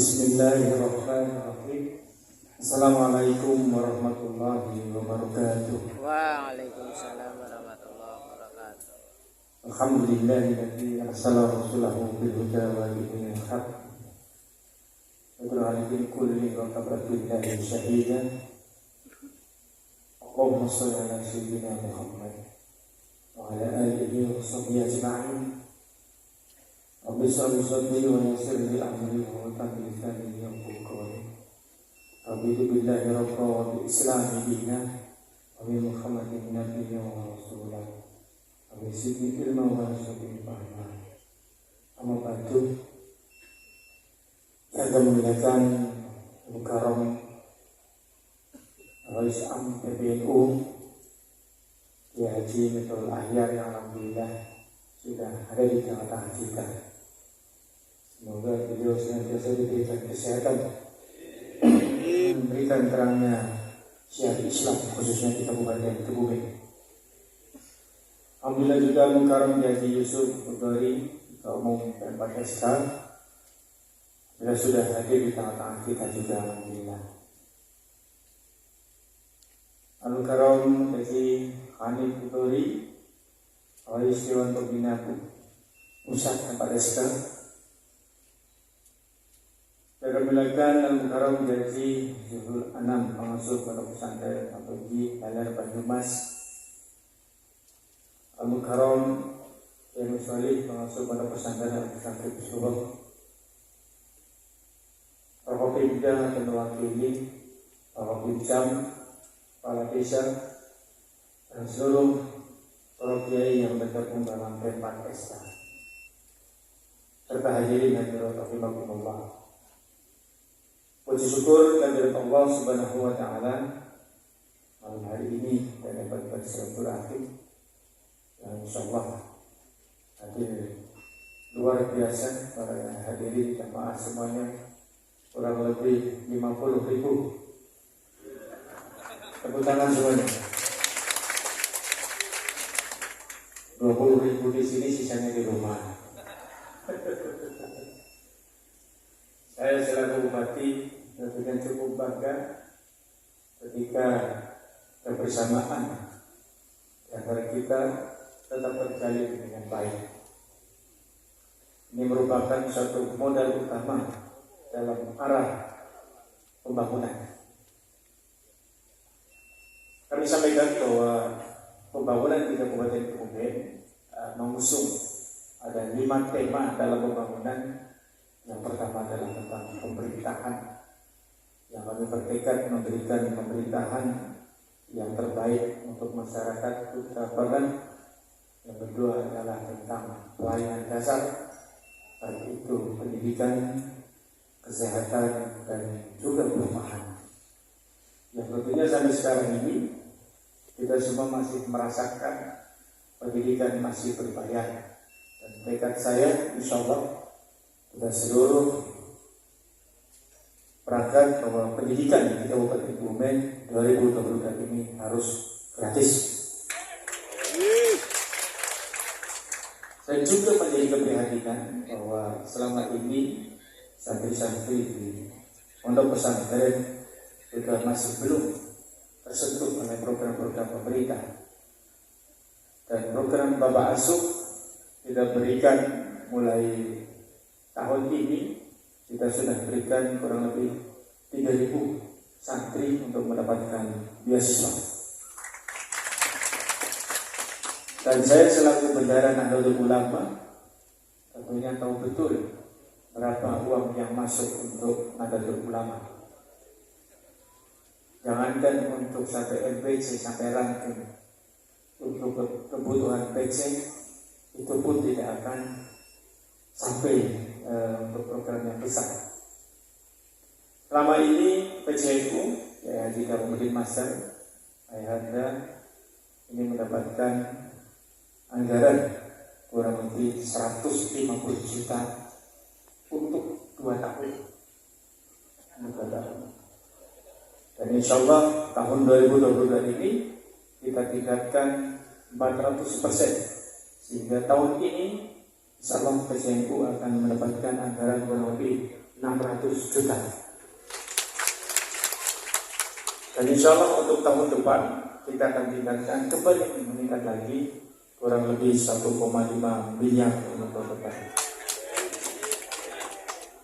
Bismillahirrahmanirrahim. Assalamualaikum warahmatullahi wabarakatuh. Waalaikumsalam warahmatullahi wabarakatuh. Alhamdulillahilladzi arsala rasulahu bil huda wa dinil haq. Wa ala kulli wa kafabillahi shahidan. Allahumma shalli ala sayyidina Muhammad wa ala alihi wa sahbihi ajma'in. Rabbi shrah li sadri wa yassir li amri wa hlul lisani yafqahu qawli. Rabbi billahi rabba wa bil islami dinan wa bi Muhammadin nabiyyan wa rasulan. Rabbi zidni ilma wa zidni fahma. Amma ba'du. Yang memuliakan Mukarram Rais Am PBNU Kiai Haji Miftahul Ahyar yang alhamdulillah sudah ada di tengah-tengah kita. Semoga beliau senantiasa diberikan kesehatan, memberikan terangnya syiar Islam khususnya di Kabupaten Kebumen. Alhamdulillah juga Mukarram Haji Yusuf Udari Ketua Umum PMPSK sudah hadir di tengah-tengah kita juga alhamdulillah. Al-Mukarram Haji Hanif Udari Waris Dewan Pembina Pusat PMPSK. Saya melakukan Al-Mukarram Haji Zuhul Anam pengasuh Pondok Pesantren Al-Muji Alar Banyumas. Al-Mukarram Haji Salih pengasuh Pondok Pesantren Al-Pesantren Subang. Al-Hafidhah dan Wakili Al-Hafidhah Kepala Desa dan seluruh para kiai yang bergabung dalam PMPSK serta hadirin hadirat rahimakumullah. Puji syukur kehadirat Allah Subhanahu wa taala malam hari ini dan dapat bersilaturahim yang insyaallah hadir luar biasa para hadirin jamaah semuanya kurang lebih 50.000. Tepuk tangan semuanya. 20.000 di sini, sisanya di rumah. Saya selaku bupati dengan cukup bangga ketika kebersamaan antara kita tetap terjalin dengan baik. Ini merupakan suatu modal utama dalam arah pembangunan. Kami sampaikan bahwa pembangunan di Kabupaten Kebumen mengusung ada 5 tema dalam pembangunan. Yang pertama adalah tentang pemerintahan, yang kami bertekad memberikan pemerintahan yang terbaik untuk masyarakat Kota Bagan. Yang kedua adalah tentang pelayanan dasar, baik itu pendidikan, kesehatan, dan juga perumahan. Yang tentunya sampai sekarang ini kita semua masih merasakan pendidikan masih berbayar. Dan tekad saya insya Allah dan seluruh perangkat bahwa pendidikan di Kabupaten Kebumen 2022 ini harus gratis. Saya juga menjadi keprihatinan bahwa selama ini santri-santri di pondok pesantren juga masih belum tersentuh oleh program-program pemerintah. Dan program Bapak Asuh kita berikan mulai tahun ini, kita sudah berikan kurang lebih 3.000 santri untuk mendapatkan beasiswa. Dan saya selaku bendahara Nahdlatul Ulama tentunya tahu betul berapa uang yang masuk untuk Nahdlatul Ulama. Jangankan untuk sampai NPC, sampai ranking, untuk kebutuhan PC itu pun tidak akan sampai untuk program yang besar. Selama ini PCNU ya Haji Karuddin Master Ayahanda ini mendapatkan anggaran kurang lebih 150 juta untuk 2 tahun. Dan insya Allah tahun 2022 ini kita tingkatkan 400%, sehingga tahun ini insya Allah PCNU akan mendapatkan anggaran kurang lebih 600 juta. Dan insya Allah untuk tahun depan kita akan tingkatkan kembali meningkat lagi kurang lebih 1,5 miliar untuk tahun depan.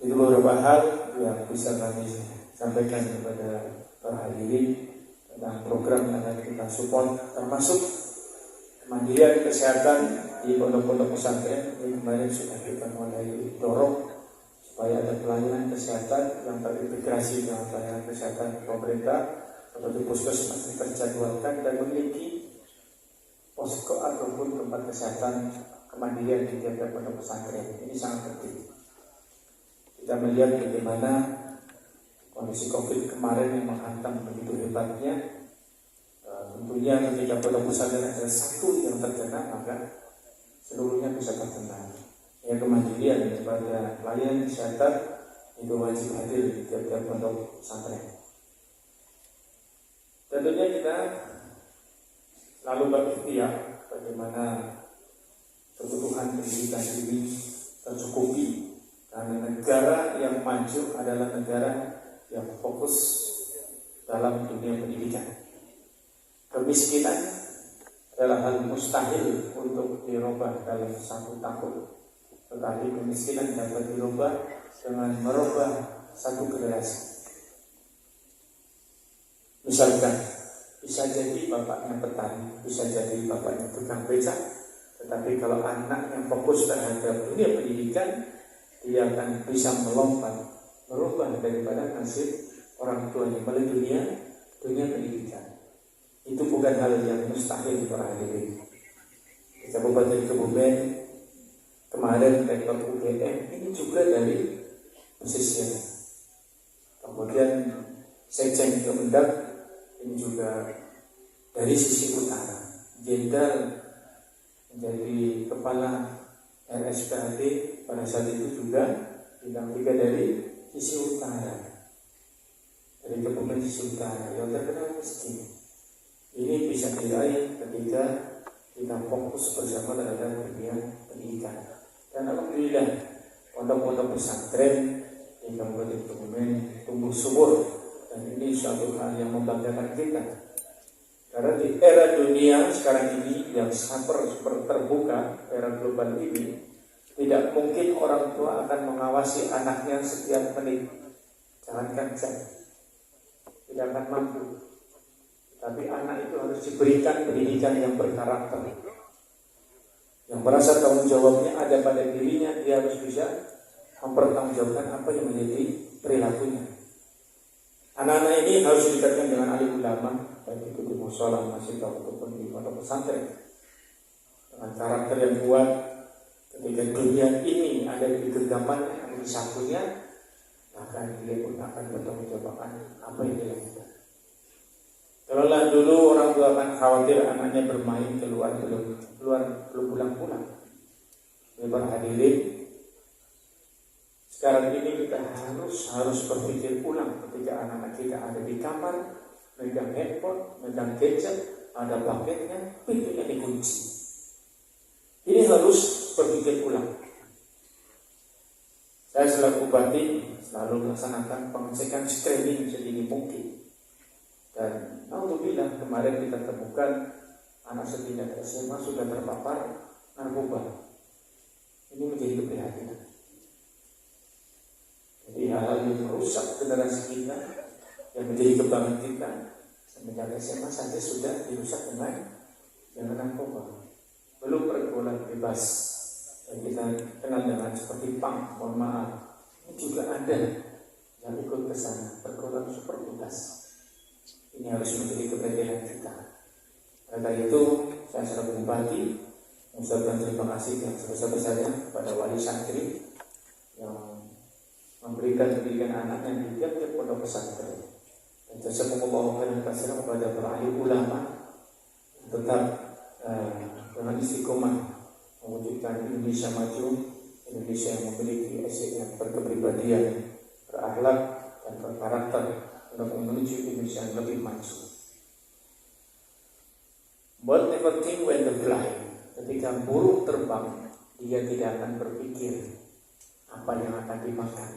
Itu beberapa hal yang bisa kami sampaikan kepada para hadirin tentang program yang akan kita support, termasuk kemandirian kesehatan di pondok-pondok pesantren. Ini kemarin sudah kita mulai dorong supaya ada pelayanan kesehatan yang terintegrasi dengan pelayanan kesehatan pemerintah seperti puskesmas yang terjadwalkan dan memiliki posko ataupun tempat kesehatan kemandirian di tiap pondok pesantren. Ini sangat penting. Kita melihat bagaimana kondisi COVID kemarin yang menghantam begitu hebatnya. Tentunya ketika pondok pesantren ada satu yang terkena, maka seluruhnya bisa terkena. Ya, kemandirian kepada pelayanan kesehatan itu wajib hadir di tiap-tiap pondok pesantren. Tentunya kita lalu berikhtiar bagaimana kebutuhan pendidikan ini tercukupi, karena negara yang maju adalah negara yang fokus dalam dunia pendidikan. Kemiskinan adalah hal mustahil untuk dirubah dalam 1 tahun, tetapi kemiskinan dapat dirubah dengan merubah 1 generasi. Misalkan, bisa jadi bapaknya petani, bisa jadi bapaknya tukang becak, tetapi kalau anaknya fokus terhadap dunia pendidikan, dia akan bisa melompat, merubah daripada nasib orang tuanya pada dunia pendidikan. Itu bukan hal yang mustahil para hadirin. Di Kabupaten Kebumen kemarin rektor UGM ini juga dari pesisir. Kemudian Sekjen Kemendak ini juga dari sisi utara. Jenderal menjadi kepala RSPAD pada saat itu juga bintang 3 dari sisi utara, dari Kebumen sisi utara yang terkenal miskin. Ini bisa diraih ketika kita fokus bersama terhadap dunia pendidikan. Dan alhamdulillah pondok-pondok pesantren di Kabupaten Kebumen tumbuh subur, dan ini suatu hal yang membanggakan kita. Karena di era dunia sekarang ini yang super terbuka, era global ini, tidak mungkin orang tua akan mengawasi anaknya setiap menit. Jangankan jam, tidak akan mampu. Tapi anak itu harus diberikan pendidikan yang berkarakter, yang merasa tanggung jawabnya ada pada dirinya. Dia harus bisa mempertanggungjawabkan apa yang menjadi perilakunya. Anak-anak ini harus didekatkan dengan alim ulama, baik itu di musola, masjid ataupun di pondok pesantren, dengan karakter yang kuat. Ketika dunia ini ada di genggamannya, ada di sakunya, maka dia pun akan bertanggung jawabkan apa yang dilakukan. Kalau dulu orang tua akan khawatir anaknya bermain keluar belum pulang-pulang. Para hadirin, sekarang ini kita harus berpikir ulang ketika anak-anak kita ada di kamar, megang handphone, megang gadget, ada paketnya, pintunya dikunci. Ini harus berpikir ulang. Saya selaku bupati selalu melaksanakan pengecekan screening sedini mungkin. Dan alhamdulillah kemarin kita temukan anak setingkat SMA sudah terpapar narkoba. Ini menjadi keprihatinan. Jadi hal-hal yang merusak generasi kita, yang menjadi kebanggaan kita, semenjak SMA saja sudah dirusak dengan narkoba. Belum pergaulan bebas yang kita kenal dengan seperti punk, mohon maaf, ini juga ada yang ikut ke sana, pergaulan super bebas. Ini harus menjadi keperhatian kita. Karena itu saya selaku bupati mengucapkan terima kasih yang sebesar-besarnya kepada wali santri yang memberikan pendidikan anaknya di tiap-tiap pondok pesantren. Dan saya mengucapkan kasih kepada para alim ulama tetap dengan istiqomah mewujudkan Indonesia maju, Indonesia yang memiliki SDM berkepribadian, berakhlak dan berkarakter untuk menuju Indonesia yang lebih maju. But never think when the fly. Ketika burung terbang, dia tidak akan berpikir apa yang akan dimakan.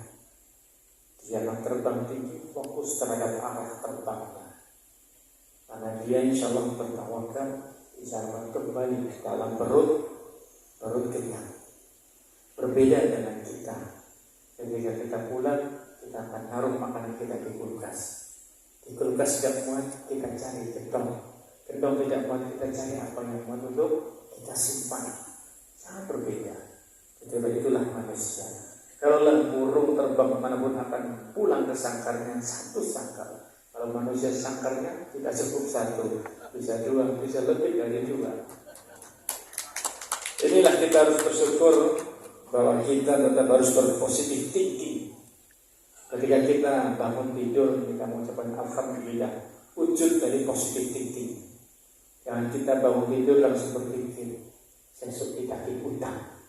Jangan terbang tinggi, fokus terhadap arah terbangnya. Karena dia insya Allah bertawakal bisa kembali ke dalam perut kenyang. Berbeda dengan kita. Ketika kita pulang, kita akan naruh makanan kita di kulkas. Di kulkas tidak muat, kita cari gentong. Gentong tidak muat, kita cari apa yang muat untuk kita simpan. Sangat berbeda. Itulah manusia. Kalau burung terbang kemanapun akan pulang ke sangkarnya satu sangkar. Kalau manusia sangkarnya tidak cukup satu, bisa dua, bisa lebih dari dua. Inilah kita harus bersyukur bahwa kita tetap harus berpositif tinggi. Ketika kita bangun tidur, kita mengucapkan alhamdulillah, wujud dari positif tinggi. Jangan kita bangun tidur langsung berpikir besok kita diundang.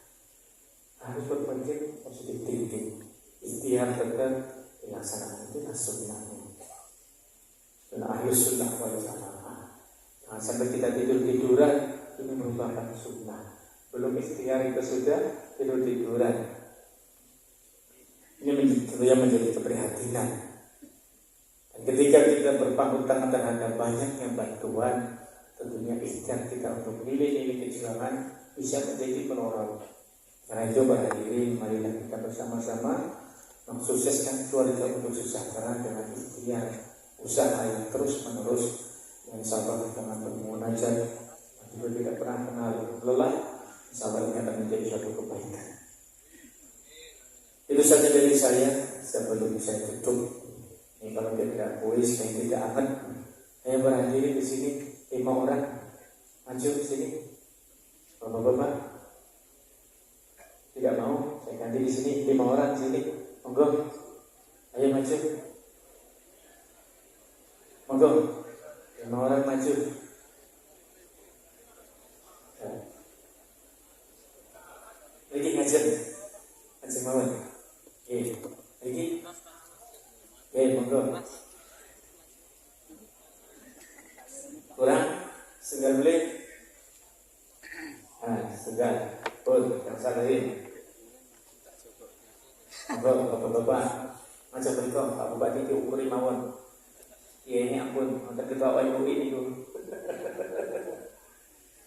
Harus berpikir positif tinggi. Ikhtiar tetap dilaksanakan, itu sunnahnya. Sunnah ahlus sunnah wal jamaah. Jangan sampai kita tidur-tiduran, ini merupakan sunnah. Belum ikhtiar itu sudah tidur-tiduran. Ini menjadi keprihatinan. Dan ketika kita berpangku tangan terhadap banyaknya bantuan, tentunya ikhtiar kita untuk nilai-nilai kejuangan bisa menjadi penolong. Karena itu berhadirin, marilah kita bersama-sama mensukseskan keluarga untuk sejahtera dengan ikhtiar usaha yang terus menerus yang sabar dengan bermunajat dan juga tidak pernah kenal lelah. Insya Allah ini akan menjadi suatu kebaikan. Itu saja dari saya sebelum saya tutup. Ini kalau tidak puas, saya tidak akan. Saya berhadiri di sini 5 orang, maju di sini. Bapak-bapak tidak mau, saya ganti di sini 5 orang di sini. Monggo, ayo maju. Monggo, 5 orang maju. Lagi ngajar mawon. Lagi, monggo. Kurang, segar boleh. Segar, pun yang salahin. Monggo, bapak-bapak, macam mereka, Pak Bupati diukuri mawon. Iya ini ampun, untuk ketua OMUI itu.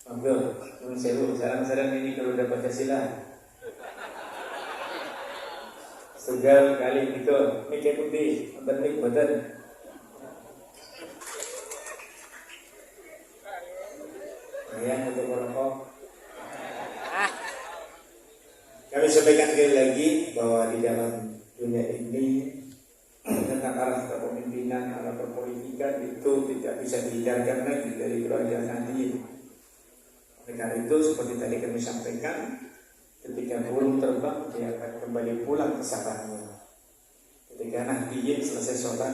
Monggo, nun sewu, sarang-sarang ini kalau udah Pancasila. Segar kali itu, mikir putih, nonton mik badan. Ya, untuk merokok. Kami sampaikan sekali lagi bahwa di dalam dunia ini tentang arah kepemimpinan, arah perpolitikan itu tidak bisa dihindarkan lagi dari keluarga Nahdliyin. Oleh karena itu, seperti tadi kami sampaikan, ketika burung terbang, dia akan kembali pulang ke sarangnya. Ketika Nahdliyin selesai sholat,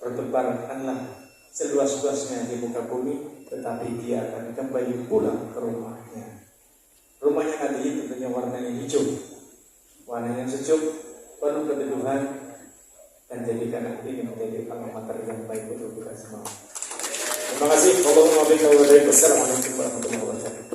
bertebaranlah seluas-luasnya di muka bumi, tetapi dia akan kembali pulang ke rumahnya. Rumahnya Nahdliyin tentunya warnanya hijau, warnanya sejuk, penuh keteduhan, dan jadikan ini menjadi pengamatan yang baik untuk kita semua. Terima kasih. Wassalamualaikum warahmatullahi wabarakatuh.